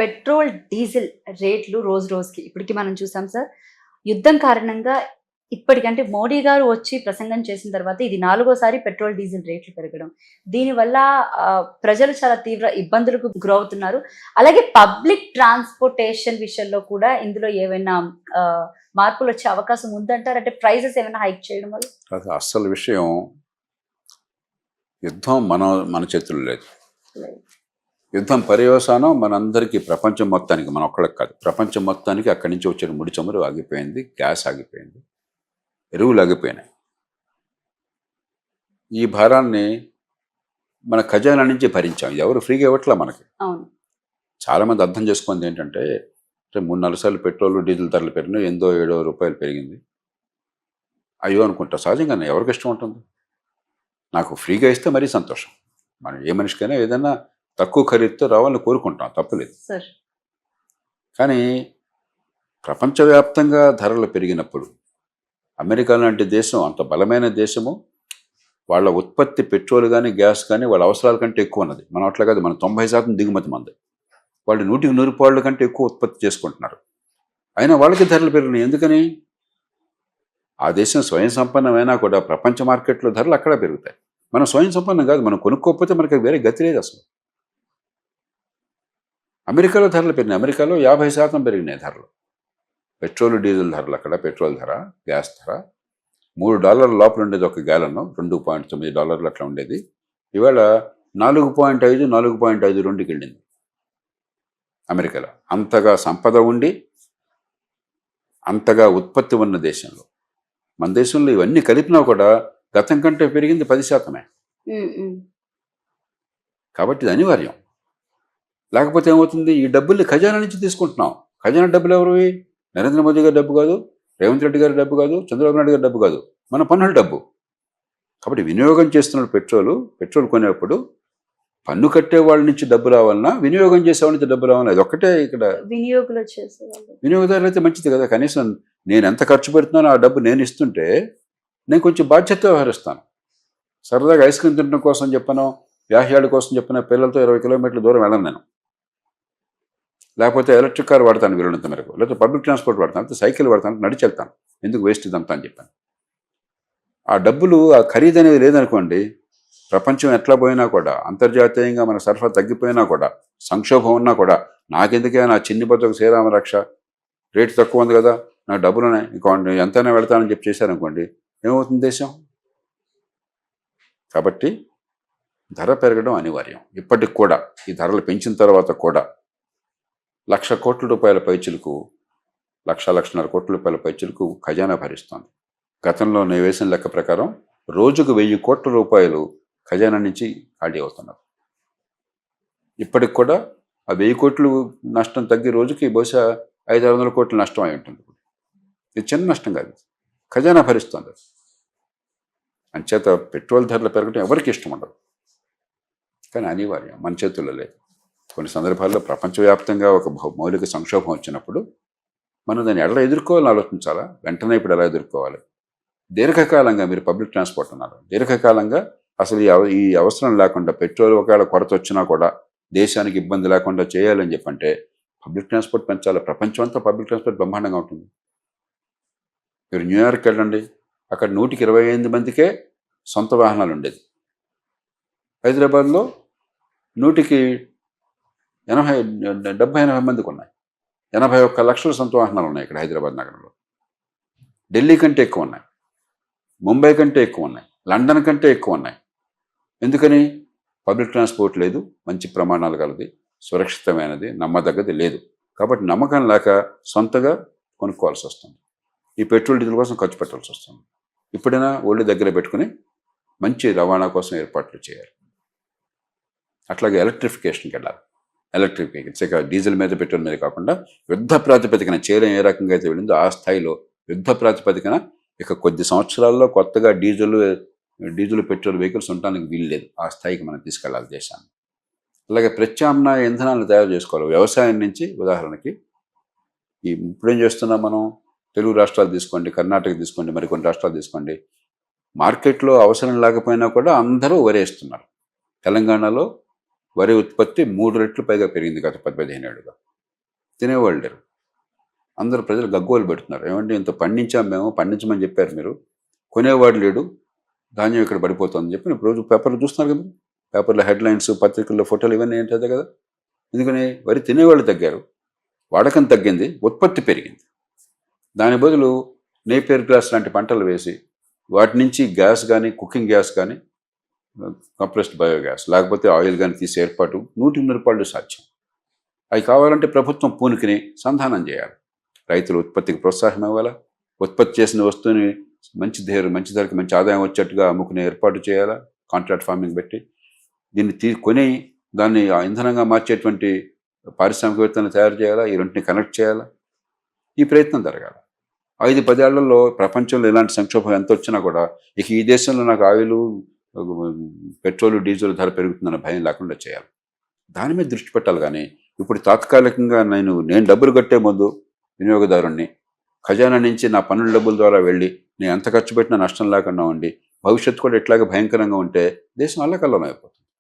Petrol, diesel రేట్లు రోజు రోజుకి ఇప్పటికి మనం చూసాం సార్. యుద్ధం కారణంగా ఇప్పటికంటే మోడీ గారు వచ్చి ప్రసంగం చేసిన తర్వాత ఇది నాలుగోసారి పెట్రోల్, డీజిల్ రేట్లు పెరగడం. దీనివల్ల ప్రజలు చాలా తీవ్ర ఇబ్బందులకు గురవుతున్నారు. అలాగే పబ్లిక్ ట్రాన్స్‌పోర్టేషన్ విషయంలో కూడా ఇందులో ఏవైనా మార్పులొచ్చే అవకాశం ఉందంటారా? అంటే ప్రైజెస్ ఏమైనా హైక్ చేయడం వల్ల? అది అస్సలు విషయం యుద్ధం మన చేతుల్లో లేదు. యుద్ధం పర్యవసానం మనందరికీ ప్రపంచం మొత్తానికి, మన ఒక్కళ్ళకి కాదు, ప్రపంచం మొత్తానికి అక్కడి నుంచి వచ్చిన ముడి చమురు ఆగిపోయింది, గ్యాస్ ఆగిపోయింది, ఎరువులు ఆగిపోయినాయి. ఈ భారాన్ని మన ఖజానా నుంచి భరించాం. ఎవరు ఫ్రీగా ఇవ్వట్లా మనకి. చాలామంది అర్థం చేసుకుంది ఏంటంటే 3-4 సార్లు పెట్రోల్, డీజిల్ ధరలు పెరిగినాయి, 8-7 రూపాయలు పెరిగింది. అయ్యో అనుకుంటా. సహజంగానే ఎవరికి ఇష్టం ఉంటుంది? నాకు ఫ్రీగా ఇస్తే మరీ సంతోషం. మనం ఏ మనిషికైనా ఏదైనా తక్కువ ఖరీదుతో రావాలని కోరుకుంటాం, తప్పులేదు. కానీ ప్రపంచవ్యాప్తంగా ధరలు పెరిగినప్పుడు అమెరికా లాంటి దేశం, అంత బలమైన దేశము, వాళ్ళ ఉత్పత్తి పెట్రోల్ కానీ గ్యాస్ కానీ వాళ్ళ అవసరాల కంటే ఎక్కువ ఉన్నది. మనం అట్లా కాదు, మనం 90% దిగుమతి మంది. వాళ్ళు 100 పాళ్ళ కంటే ఎక్కువ ఉత్పత్తి చేసుకుంటున్నారు. అయినా వాళ్ళకి ధరలు పెరిగినాయి. ఎందుకని? ఆ దేశం స్వయం సంపన్నమైనా కూడా ప్రపంచ మార్కెట్లో ధరలు అక్కడ పెరుగుతాయి. మనం స్వయం సంపన్నం కాదు, మనం కొనుక్కోకపోతే మనకి వేరే గతి లేదు అసలు. అమెరికాలో ధరలు పెరిగినాయి. అమెరికాలో 50% పెరిగినాయి ధరలు. పెట్రోల్, డీజిల్ ధరలు అక్కడ, పెట్రోల్ ధర, గ్యాస్ ధర $3 లోపల ఉండేది ఒక గ్యాలన్, $2.9 అట్లా ఉండేది. ఇవాళ 4.5, 4.52కి వెళ్ళింది అమెరికాలో. అంతగా సంపద ఉండి, అంతగా ఉత్పత్తి ఉన్న దేశంలో, మన దేశంలో ఇవన్నీ కలిపినా కూడా గతం కంటే పెరిగింది 10%. కాబట్టి ఇది అనివార్యం. లేకపోతే ఏమవుతుంది? ఈ డబ్బుల్ని ఖజానా నుంచి తీసుకుంటున్నాం. ఖజానా డబ్బులు ఎవరివి? నరేంద్ర మోదీ గారి డబ్బు కాదు, రేవంత్ రెడ్డి గారి డబ్బు కాదు, చంద్రబాబు నాయుడు గారి డబ్బు కాదు, మన పన్నుల డబ్బు. కాబట్టి వినియోగం చేస్తున్న పెట్రోల్ కొనేప్పుడు పన్ను కట్టే వాళ్ళ నుంచి డబ్బు రావాలన్నా, వినియోగం చేసే వాళ్ళ నుంచి డబ్బు రావాలన్నా, అది ఒక్కటే ఇక్కడ. వినియోగదారులు అయితే మంచిది కదా. కనీసం నేను ఎంత ఖర్చు పెడుతున్నానో ఆ డబ్బు నేను ఇస్తుంటే నేను కొంచెం బాధ్యతగా వ్యవహరిస్తాను. సరదాగా ఐస్ క్రీమ్ తినడం కోసం చెప్పను, వ్యాహ్యాల కోసం చెప్పిన పిల్లలతో 20 కిలోమీటర్ల దూరం వెళ్ళను నేను. లేకపోతే ఎలక్ట్రిక్ కార్ వాడతాను వీలున్నంత మేరకు, లేకపోతే పబ్లిక్ ట్రాన్స్పోర్ట్ వాడతాను, లేకపోతే సైకిల్ వాడతాను, నడిచి వెళ్తాను. ఎందుకు వేస్ట్ ఇదంతా అని చెప్పాను. ఆ డబ్బులు, ఆ ఖరీదు అనేది లేదనుకోండి, ప్రపంచం ఎట్లా పోయినా కూడా, అంతర్జాతీయంగా మన సరఫరా తగ్గిపోయినా కూడా, సంక్షోభం ఉన్నా కూడా, నాకెందుకే, నా చిన్ని బతుకు శ్రీరామ రక్ష, రేటు తక్కువ ఉంది కదా, నా డబ్బులు ఇంకోండి ఎంతైనా వెళ్తానని చెప్పి చేశారనుకోండి, ఏమవుతుంది దేశం? కాబట్టి ధర పెరగడం అనివార్యం. ఇప్పటికి కూడా ఈ ధరలు పెంచిన తర్వాత కూడా ₹1,00,00,000 కోట్ల పైచిలకు, 1,00,00,000 కోట్ల పైచిలకు ఖజానా భరిస్తోంది. గతంలో నేను వేసిన లెక్క ప్రకారం రోజుకు 1,000 కోట్ల రూపాయలు ఖజానా నుంచి ఖాళీ అవుతున్నారు. ఇప్పటికి కూడా ఆ 1,000 కోట్లు నష్టం తగ్గి రోజుకి బహుశా 500-600 కోట్ల నష్టం అయి ఉంటుంది. ఇది చిన్న నష్టం కాదు, ఖజానా భరిస్తుంది. అంచేత పెట్రోల్ ధరలు పెరగడం ఎవరికి ఇష్టం ఉండదు, కానీ అనివార్యం, మన చేతుల్లో లేదు. కొన్ని సందర్భాల్లో ప్రపంచవ్యాప్తంగా ఒక మౌలిక సంక్షోభం వచ్చినప్పుడు మనం దాన్ని ఎలా ఎదుర్కోవాలని ఆలోచించాలా, వెంటనే ఇప్పుడు ఎలా ఎదుర్కోవాలి. దీర్ఘకాలంగా, మీరు పబ్లిక్ ట్రాన్స్పోర్ట్ అన్నారు, దీర్ఘకాలంగా అసలు ఈ అవసరం లేకుండా, పెట్రోల్ ఒకవేళ కొరత వచ్చినా కూడా దేశానికి ఇబ్బంది లేకుండా చేయాలని చెప్పంటే పబ్లిక్ ట్రాన్స్పోర్ట్ పెంచాలి. ప్రపంచం అంతా పబ్లిక్ ట్రాన్స్పోర్ట్ బ్రహ్మాండంగా ఉంటుంది. మీరు న్యూయార్క్ వెళ్ళండి, అక్కడ 128 మందికే సొంత వాహనాలు ఉండేది. హైదరాబాద్లో 70-80 మందికి ఉన్నాయి. 81 లక్షల సొంత వాహనాలు ఉన్నాయి ఇక్కడ హైదరాబాద్ నగరంలో. ఢిల్లీ కంటే ఎక్కువ ఉన్నాయి, ముంబై కంటే ఎక్కువ ఉన్నాయి, లండన్ కంటే ఎక్కువ ఉన్నాయి. ఎందుకని? పబ్లిక్ ట్రాన్స్పోర్ట్ లేదు, మంచి ప్రమాణాలు కలది, సురక్షితమైనది, నమ్మదగ్గది లేదు. కాబట్టి నమ్మకం లేక సొంతగా కొనుక్కోవాల్సి వస్తుంది. ఈ పెట్రోల్, డీజిల్ కోసం ఖర్చు పెట్టాల్సి వస్తుంది. ఇప్పుడైనా ఒళ్ళు దగ్గర పెట్టుకుని మంచి రవాణా కోసం ఏర్పాట్లు చేయాలి. అట్లాగే ఎలక్ట్రిఫికేషన్కి వెళ్ళాలి. ఎలక్ట్రిక్ వెహికల్స్ ఇక డీజిల్ మీద, పెట్రోల్ మీద కాకుండా యుద్ధ ప్రాతిపదికన చేయడం ఏ రకంగా అయితే వెళ్ళిందో ఆ స్థాయిలో యుద్ధ ప్రాతిపదికన ఇక కొద్ది సంవత్సరాల్లో కొత్తగా డీజిల్ పెట్రోల్ వెహికల్స్ ఉండడానికి వీలు లేదు. ఆ స్థాయికి మనం తీసుకెళ్ళాలి దేశాన్ని. అలాగే ప్రత్యామ్నాయ ఇంధనాలను తయారు చేసుకోవాలి. వ్యవసాయం నుంచి ఉదాహరణకి ఇప్పుడేం చేస్తున్నాం మనం, తెలుగు రాష్ట్రాలు తీసుకోండి, కర్ణాటక తీసుకోండి, మరికొన్ని రాష్ట్రాలు తీసుకోండి, మార్కెట్లో అవసరం లేకపోయినా కూడా అందరూ వరేస్తున్నారు. తెలంగాణలో వరి ఉత్పత్తి 3 రెట్లు పైగా పెరిగింది గత 10-15 ఏళ్ళుగా. తినేవాళ్ళు లేరు. అందరూ ప్రజలు గగ్గోలు పెడుతున్నారు. ఏమంటే ఇంత పండించాం మేము, పండించమని చెప్పారు మీరు, కొనేవాడు లేడు, ధాన్యం ఇక్కడ పడిపోతుందని చెప్పి ఇప్పుడు రోజు పేపర్లు చూస్తున్నారు కదా. పేపర్లో హెడ్లైన్స్, పత్రికల్లో ఫోటోలు ఇవన్నీ ఏంటి అదే కదా. ఎందుకని వరి తినేవాళ్ళు తగ్గారు, వాడకం తగ్గింది, ఉత్పత్తి పెరిగింది. దాని బదులు నేపియర్ గ్రాస్ లాంటి పంటలు వేసి వాటి నుంచి గ్యాస్ కానీ, కుకింగ్ గ్యాస్ కానీ, కంప్రెస్డ్ బయోగ్యాస్ లేకపోతే ఆయిల్ కానీ తీసే ఏర్పాటు 100% సాధ్యం. అవి కావాలంటే ప్రభుత్వం పూనుకుని సంధానం చేయాలి. రైతుల ఉత్పత్తికి ప్రోత్సాహం ఇవ్వాలా, ఉత్పత్తి చేసిన వస్తువుని మంచి ధరకి మంచి ఆదాయం వచ్చేట్టుగా అమ్ముకునే ఏర్పాటు చేయాలా, కాంట్రాక్ట్ ఫార్మింగ్ పెట్టి. దీన్ని కొని దాన్ని ఇంధనంగా మార్చేటువంటి పారిశ్రామికవేత్తలను తయారు చేయాలా, ఈ రెంటిని కనెక్ట్ చేయాలా. ఈ ప్రయత్నం జరగాలి. 5-10 ఏళ్లలో ప్రపంచంలో ఇలాంటి సంక్షోభం ఎంత వచ్చినా కూడా ఇక ఈ దేశంలో నాకు ఆయిల్, పెట్రోల్, డీజిల్ ధర పెరుగుతుందన్న భయం లేకుండా చేయాలి. దాని మీద దృష్టి పెట్టాలి. కానీ ఇప్పుడు తాత్కాలికంగా నేను డబ్బులు కట్టే ముందు వినియోగదారుణ్ణి, ఖజానా నుంచి నా పన్నుల డబ్బుల ద్వారా వెళ్ళి నేను ఎంత ఖర్చు పెట్టినా నష్టం లేకుండా ఉండి భవిష్యత్తు కూడా ఇట్లాగే భయంకరంగా ఉంటే దేశం అల్లకల్లోలం అయిపోతుంది.